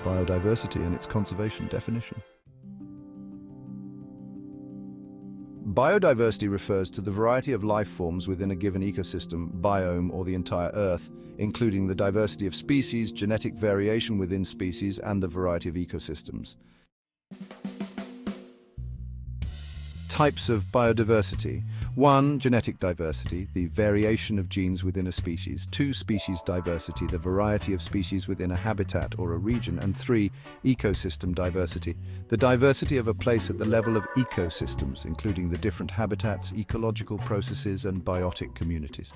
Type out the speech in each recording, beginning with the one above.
Biodiversity and its conservation definition. Biodiversity refers to the variety of life forms within a given ecosystem, biome, or the entire Earth, including the diversity of species, genetic variation within species, and the variety of ecosystems. Types of biodiversity. 1. Genetic diversity, the variation of genes within a species. 2. Species diversity, the variety of species within a habitat or a region. And 3. Ecosystem diversity, the diversity of a place at the level of ecosystems, including the different habitats, ecological processes, and biotic communities.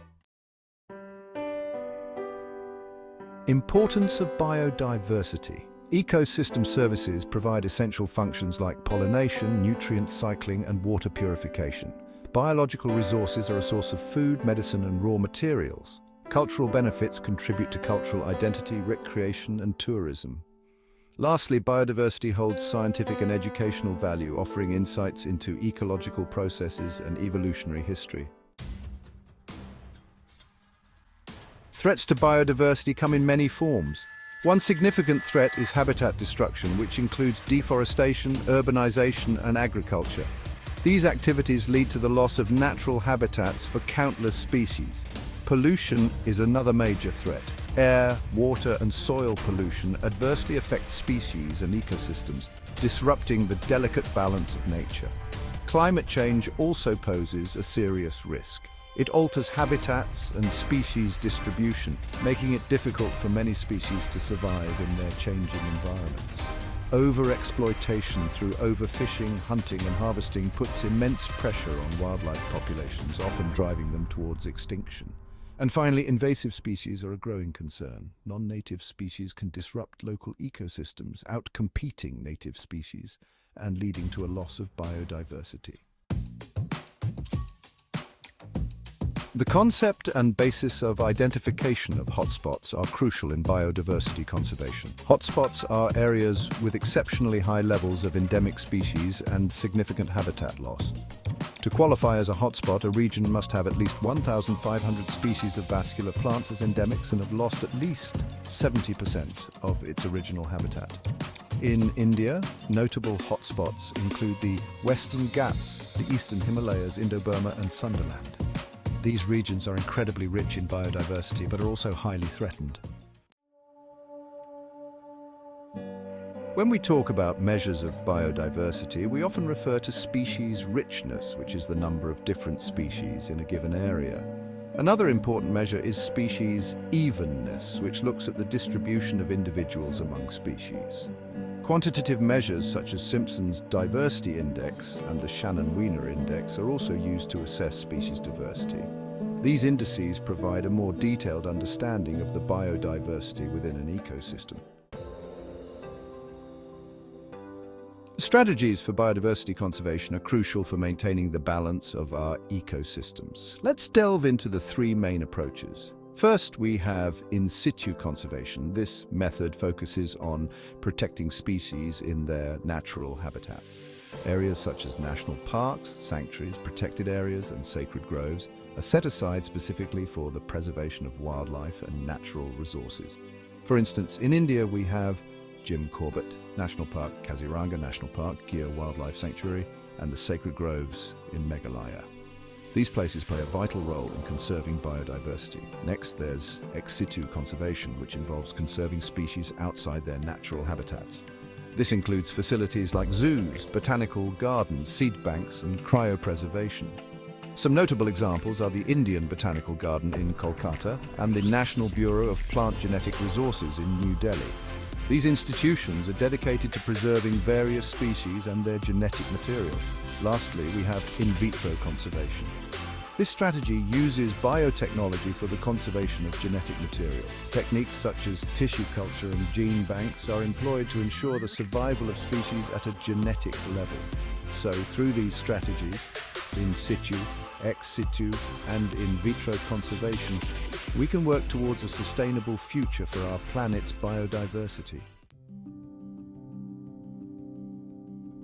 Importance of biodiversity. Ecosystem services provide essential functions like pollination, nutrient cycling, and water purification. Biological resources are a source of food, medicine, and raw materials. Cultural benefits contribute to cultural identity, recreation, and tourism. Lastly, biodiversity holds scientific and educational value, offering insights into ecological processes and evolutionary history. Threats to biodiversity come in many forms. One significant threat is habitat destruction, which includes deforestation, urbanization, and agriculture. These activities lead to the loss of natural habitats for countless species. Pollution is another major threat. Air, water, and soil pollution adversely affect species and ecosystems, disrupting the delicate balance of nature. Climate change also poses a serious risk. It alters habitats and species distribution, making it difficult for many species to survive in their changing environments. Overexploitation through overfishing, hunting, and harvesting puts immense pressure on wildlife populations, often driving them towards extinction. And finally, invasive species are a growing concern. Non-native species can disrupt local ecosystems, outcompeting native species and leading to a loss of biodiversity. The concept and basis of identification of hotspots are crucial in biodiversity conservation. Hotspots are areas with exceptionally high levels of endemic species and significant habitat loss. To qualify as a hotspot, a region must have at least 1,500 species of vascular plants as endemics and have lost at least 70% of its original habitat. In India, notable hotspots include the Western Ghats, the Eastern Himalayas, Indo-Burma, and Sunderland. These regions are incredibly rich in biodiversity, but are also highly threatened. When we talk about measures of biodiversity, we often refer to species richness, which is the number of different species in a given area. Another important measure is species evenness, which looks at the distribution of individuals among species. Quantitative measures such as Simpson's Diversity Index and the Shannon-Weiner Index are also used to assess species diversity. These indices provide a more detailed understanding of the biodiversity within an ecosystem. Strategies for biodiversity conservation are crucial for maintaining the balance of our ecosystems. Let's delve into the three main approaches. First, we have in situ conservation. This method focuses on protecting species in their natural habitats. Areas such as national parks, sanctuaries, protected areas, and sacred groves are set aside specifically for the preservation of wildlife and natural resources. For instance, in India we have Jim Corbett National Park, Kaziranga National Park, Gir Wildlife Sanctuary, and the sacred groves in Meghalaya. These places play a vital role in conserving biodiversity. Next, there's ex situ conservation, which involves conserving species outside their natural habitats. This includes facilities like zoos, botanical gardens, seed banks, and cryopreservation. Some notable examples are the Indian Botanical Garden in Kolkata and the National Bureau of Plant Genetic Resources in New Delhi. These institutions are dedicated to preserving various species and their genetic material. Lastly, we have in vitro conservation. This strategy uses biotechnology for the conservation of genetic material. Techniques such as tissue culture and gene banks are employed to ensure the survival of species at a genetic level. So, through these strategies, in situ, ex situ, and in vitro conservation, we can work towards a sustainable future for our planet's biodiversity.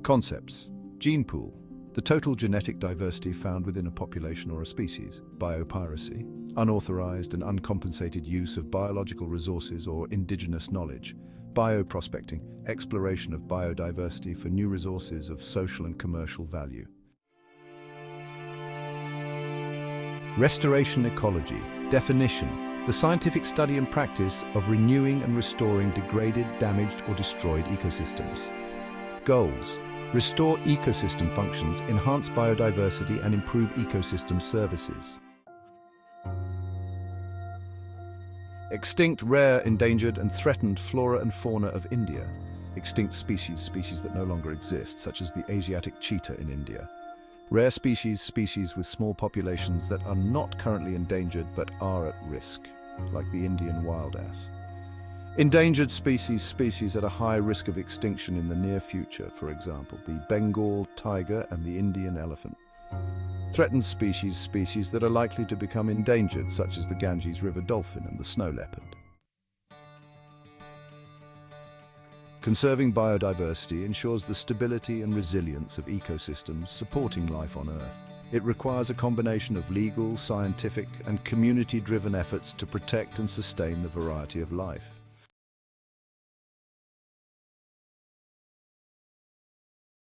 Concepts. Gene pool. The total genetic diversity found within a population or a species. Biopiracy. Unauthorized and uncompensated use of biological resources or indigenous knowledge. Bioprospecting, exploration of biodiversity for new resources of social and commercial value. Restoration ecology, definition, the scientific study and practice of renewing and restoring degraded, damaged or destroyed ecosystems. Goals: restore ecosystem functions, enhance biodiversity and improve ecosystem services. Extinct, rare, endangered and threatened flora and fauna of India. Extinct species that no longer exist, such as the Asiatic cheetah in India. Rare species with small populations that are not currently endangered but are at risk, like the Indian wild ass. Endangered species at a high risk of extinction in the near future, for example, the Bengal tiger and the Indian elephant. Threatened species that are likely to become endangered, such as the Ganges river dolphin and the snow leopard. Conserving biodiversity ensures the stability and resilience of ecosystems supporting life on Earth. It requires a combination of legal, scientific, and community-driven efforts to protect and sustain the variety of life.